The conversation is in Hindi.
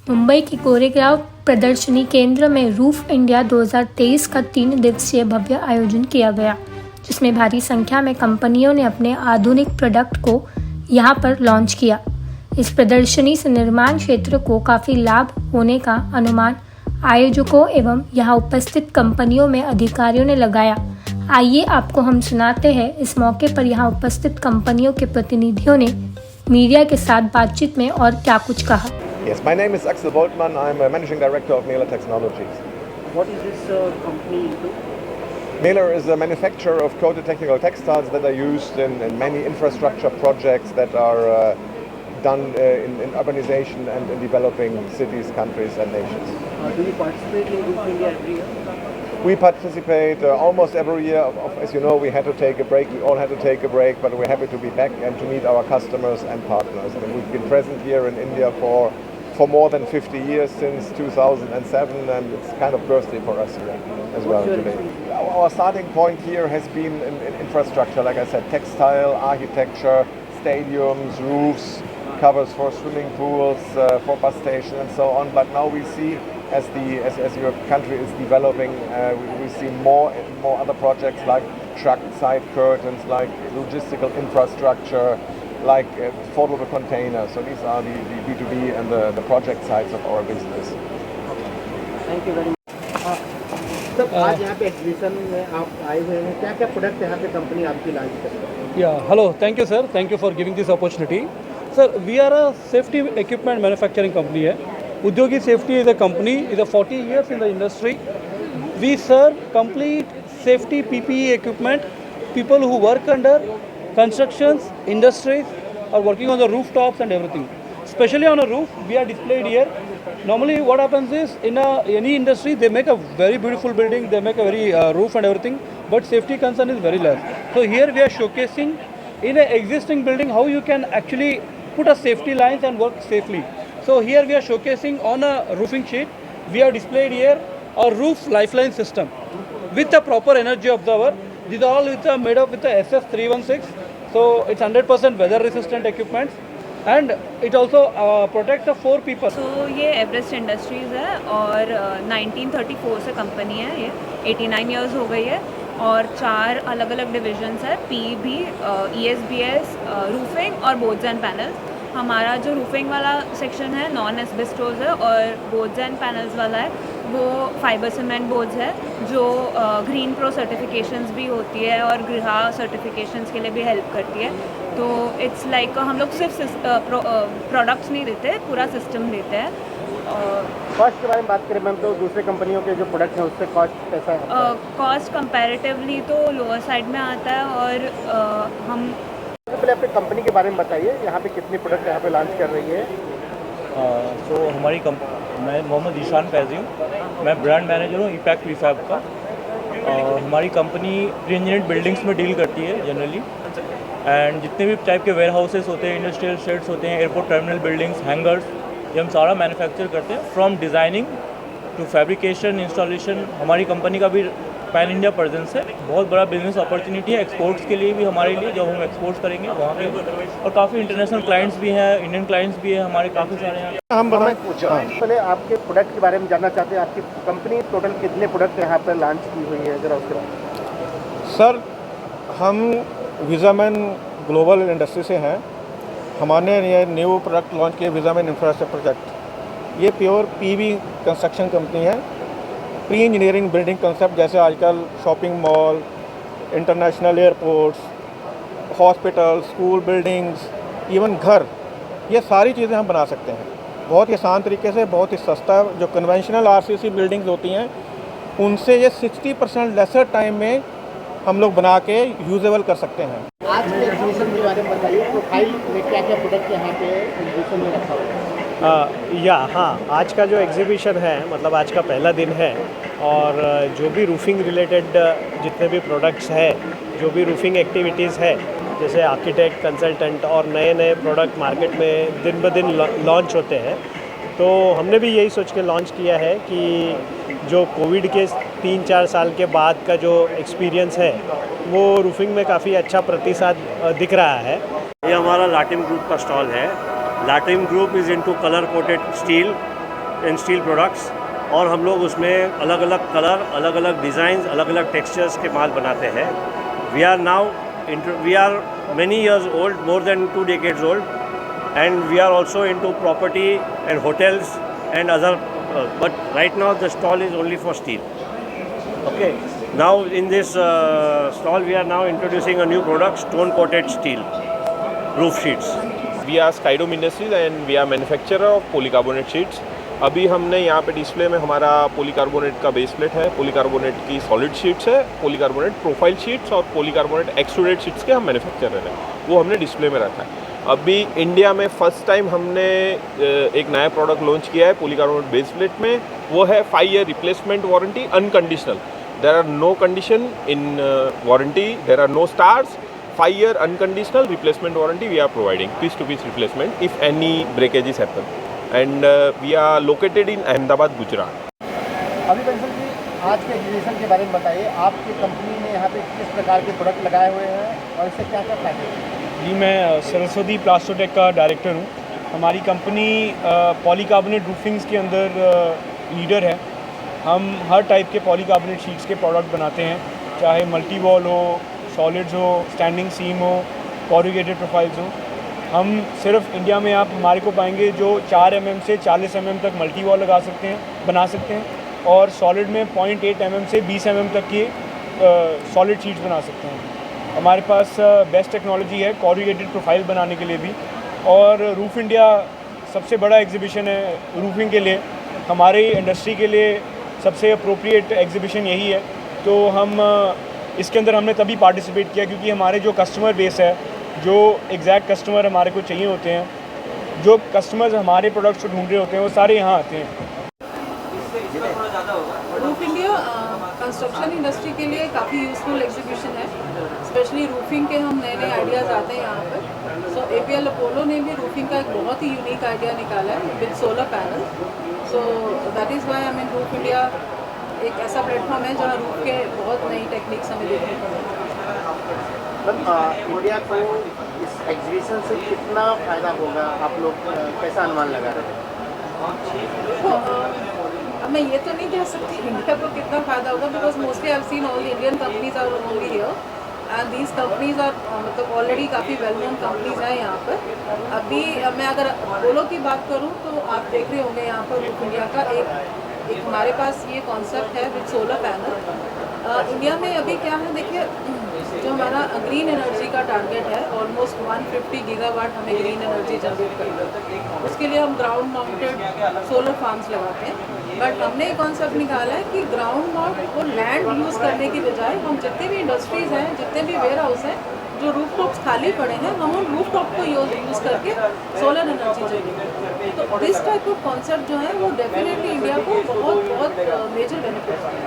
मुंबई की कोरेगांव प्रदर्शनी केंद्र में रूफ इंडिया 2023 का 3 दिवसीय भव्य आयोजन किया गया, जिसमें भारी संख्या में कंपनियों ने अपने आधुनिक प्रोडक्ट को यहां पर लॉन्च किया। इस प्रदर्शनी से निर्माण क्षेत्र को काफ़ी लाभ होने का अनुमान आयोजकों एवं यहां उपस्थित कंपनियों में अधिकारियों ने लगाया। आइए आपको हम सुनाते हैं इस मौके पर यहां उपस्थित कंपनियों के प्रतिनिधियों ने मीडिया के साथ बातचीत में और क्या कुछ कहा। Yes, my name is Axel Boltmann. I'm a managing director of Mehler Technologies. What is this company into? Mehler is a manufacturer of coated technical textiles that are used in many infrastructure projects that are done in urbanization and in developing cities, countries and nations. Do you participate in Roof India every year? We participate almost every year. As you know, we had to take a break. We all had to take a break, but we're happy to be back and to meet our customers and partners. And we've been present here in India for more than 50 years, since 2007, and it's kind of birthday for us here as well today. Our starting point here has been in infrastructure, like I said, textile, architecture, stadiums, roofs, covers for swimming pools, for bus stations and so on. But now we see, as your country is developing, we see more other projects like truck side curtains, like logistical infrastructure, like foldable containers. So these are the B2B and the project sides of our business. Thank you very much. Sir आज यहाँ पे एग्जीबिशन में आप आए हुए हैं, क्या क्या प्रोडक्ट यहाँ पे कंपनी आपकी लॉन्च कर रही है? Yeah, hello. Thank you, sir. Thank you for giving this opportunity. Sir, we are a safety equipment manufacturing company. Udyogi Safety is a company, is a 40 years in the industry. We serve complete safety PPE equipment. People who work under constructions, industries are working on the rooftops and everything. Especially on a roof, we are displayed here. Normally what happens is, in any industry, they make a very beautiful building, they make a very roof and everything, but safety concern is very less. So here we are showcasing in an existing building how you can actually put a safety lines and work safely. So here we are showcasing on a roofing sheet, we have displayed here a roof lifeline system with a proper energy observer. These are all made up with the SS316. So it's 100% weather resistant equipment, and it also protects the 4 people. तो ये एवरेस्ट इंडस्ट्रीज़ है और 1934 से कंपनी है, ये 89 इयर्स हो गई है और 4 अलग अलग डिविजन्स है, पीबी, ESBS, रूफिंग और बोर्ड्स एंड पैनल्स। हमारा जो रूफिंग वाला सेक्शन है नॉन एस्बेस्टोस है और बोर्ड्स एंड पैनल्स वाला है वो फाइबर सीमेंट बोर्ड्स है जो ग्रीन प्रो सर्टिफिकेशंस भी होती है और गृह सर्टिफिकेशंस के लिए भी हेल्प करती है। तो इट्स लाइक हम लोग सिर्फ प्रोडक्ट्स नहीं देते, पूरा सिस्टम देते हैं। कॉस्ट के बारे में बात करें मैम, तो दूसरे कंपनियों के जो प्रोडक्ट हैं उससे कॉस्ट कैसा है? कॉस्ट कंपैरेटिवली तो लोअर साइड में आता है और हम पहले अपनी कंपनी के बारे में बताइए, यहाँ पे कितनी प्रोडक्ट यहाँ पे लॉन्च कर रही है? हमारी मैं मोहम्मद ईशान फैज़ी हूँ, मैं ब्रांड मैनेजर हूँ ईपैक प्रीफैब का। हमारी कंपनी प्री इंजीनियर्ड बिल्डिंग्स में डील करती है जनरली, एंड जितने भी टाइप के वेयर हाउसेस होते हैं, इंडस्ट्रियल शेड्स होते हैं, एयरपोर्ट टर्मिनल बिल्डिंग्स, हैंगर्स, ये हम सारा मैन्युफैक्चर करते हैं from designing to fabrication, installation. हमारी कंपनी का भी पैन इंडिया प्रेजेंस है, बहुत बड़ा बिजनेस अपॉर्चुनिटी है एक्सपोर्ट्स के लिए भी हमारे लिए, जब हम एक्सपोर्ट्स करेंगे वहाँ पे, और काफ़ी इंटरनेशनल क्लाइंट्स भी हैं, इंडियन क्लाइंट्स भी हैं हमारे काफ़ी सारे हैं। हम पहले आपके प्रोडक्ट के बारे में जानना चाहते हैं, आपकी कंपनी टोटल कितने प्रोडक्ट यहाँ पर लॉन्च की हुई है, जरा उसके बाद। सर, हम विज़ामैन ग्लोबल इंडस्ट्री से हैं। हमारे ये न्यू प्रोडक्ट लॉन्च किया विज़ामैन इंफ्रास्ट्रक्चर प्रोजेक्ट। ये प्योर पीवी कंस्ट्रक्शन कंपनी है। प्री इंजीनियरिंग बिल्डिंग कंसेप्ट, जैसे आजकल shopping mall, international airports, hospital, school buildings, even घर, ये सारी चीज़ें हम बना सकते हैं बहुत ही आसान तरीके से, बहुत ही सस्ता। जो कन्वेंशनल आरसीसी बिल्डिंग्स होती हैं उनसे ये 60% लेसर टाइम में हम लोग बना के यूजेबल कर सकते हैं। आज के एग्जीबिशन के बारे में बताइए, प्रोफाइल में क्या क्या प्रोडक्ट यहाँ पे एग्जीबिशन में रखा हुआ है? हाँ, आज का जो एग्जीबिशन है, मतलब आज का पहला दिन है, और जो भी रूफिंग रिलेटेड जितने भी प्रोडक्ट्स हैं, जो भी रूफिंग एक्टिविटीज़ है, जैसे आर्किटेक्ट, कंसल्टेंट और नए नए प्रोडक्ट मार्केट में दिन ब दिन लॉन्च होते हैं। तो हमने भी यही सोच के लॉन्च किया है कि जो कोविड के 3-4 साल के बाद का जो एक्सपीरियंस है वो रूफिंग में काफ़ी अच्छा प्रतिसाद दिख रहा है। ये हमारा लाटिम ग्रुप का स्टॉल है। लाटिम group is into colour coated steel and steel products, और हम लोग उसमें अलग अलग कलर, अलग अलग डिज़ाइंस, अलग अलग टेक्सचर्स के माल बनाते हैं। We are many years old, more than 2 decades old, and we are also into property and hotels and other, but right now the stall is only for steel. Okay, now in this stall we are now introducing a new product, stone coated steel roof sheets. We are Skydome Industries and we are manufacturer of polycarbonate sheets. अभी हमने यहाँ पे डिस्प्ले में हमारा पॉलीकार्बोनेट का बेस प्लेट है, पॉलीकार्बोनेट की सॉलिड शीट्स है, पॉलीकार्बोनेट प्रोफाइल शीट्स और पॉलीकार्बोनेट एक्सट्रूडेड शीट्स के हम मैन्युफैक्चरर हैं, वो हमने डिस्प्ले में रखा है। अभी इंडिया में फर्स्ट टाइम हमने एक नया प्रोडक्ट लॉन्च किया है पॉलीकार्बोनेट बेस प्लेट में, वो है 5 year replacement warranty unconditional. There are no condition in warranty, there are no stars, 5 year unconditional replacement warranty we are providing, piece to piece replacement if any breakages happen, and we are located in Ahmedabad, Gujarat. अभी बंसल जी, आज के एग्जीबिशन के बारे में बताइए, आपकी कंपनी ने यहाँ पे किस प्रकार के प्रोडक्ट लगाए हुए हैं और इससे क्या क्या फायदे हैं? जी, मैं सरस्वती प्लास्टोटेक का डायरेक्टर हूँ। हमारी कंपनी पॉलीकार्बोनेट रूफिंग्स के अंदर लीडर है। हम हर टाइप के पॉलीकार्बोनेट शीट्स के प्रोडक्ट बनाते हैं, चाहे मल्टी वॉल हो, सॉलिड्स हो, स्टैंडिंग सीम हो, कॉरुगेटेड प्रोफाइल्स हो। हम सिर्फ इंडिया में आप हमारे को पाएंगे जो 4 mm से 40 mm तक मल्टी वॉल लगा सकते हैं, बना सकते हैं, और सॉलिड में 0.8 mm से 20 mm तक की सॉलिड शीट्स बना सकते हैं। हमारे पास बेस्ट टेक्नोलॉजी है कॉरुगेटेड प्रोफाइल बनाने के लिए भी, और रूफ इंडिया सबसे बड़ा एग्जीबिशन है रूफिंग के लिए। हमारे इंडस्ट्री के लिए सबसे अप्रोप्रिएट एग्जीबिशन यही है, तो हम इसके अंदर हमने तभी पार्टिसिपेट किया क्योंकि हमारे जो कस्टमर बेस है, जो एग्जैक्ट कस्टमर हमारे को चाहिए होते हैं, जो कस्टमर्स हमारे प्रोडक्ट्स को ढूंढ रहे होते हैं, वो सारे यहाँ आते हैं। रूफ इंडिया कंस्ट्रक्शन इंडस्ट्री के लिए काफ़ी यूज़फुल एग्जीबिशन है, स्पेशली रूफिंग के हम नए नए आइडियाज़ आते हैं यहाँ पर। सो APL अपोलो ने भी रूफिंग का एक बहुत ही यूनिक आइडिया निकाला है with solar panel. So that is why I mean roof India एक ऐसा प्लेटफॉर्म है जहाँ रूफ के बहुत नई टेक्निक्स हमें देखने को मिलती है। इंडिया को इस एग्जीबिशन से कितना फ़ायदा होगा, आप लोग कैसा अनुमान लगा रहे हैं? अब मैं ये तो नहीं कह सकती इंडिया को कितना फ़ायदा होगा, because mostly I have seen all the Indian companies are only here and these companies are मतलब ऑलरेडी काफ़ी वेल नोन कंपनीज हैं यहाँ पर। अभी मैं अगर अपोलो की बात करूँ तो आप देख रहे होंगे यहाँ पर रूफ इंडिया का एक हमारे पास ये कॉन्सेप्ट है विद सोलर पैनल। इंडिया में अभी क्या है, देखिए जो हमारा ग्रीन एनर्जी का टारगेट है, ऑलमोस्ट 150 गीगावाट हमें ग्रीन एनर्जी जनरेट करना है। उसके लिए हम ग्राउंड माउंटेड सोलर फार्म्स लगाते हैं, बट हमने एक कॉन्सेप्ट निकाला है कि ग्राउंड माउंट को लैंड यूज़ करने की बजाय हम जितने भी इंडस्ट्रीज़ हैं, जितने भी वेयर हाउस हैं, जो रूफ टॉप्स खाली पड़े हैं, हम उन रूफ टॉप को यूज़ करके सोलर एनर्जी जनरेट। तो दिस टाइप ऑफ कॉन्सेप्ट जो है वो डेफिनेटली इंडिया को बहुत मेजर बेनिफिट है।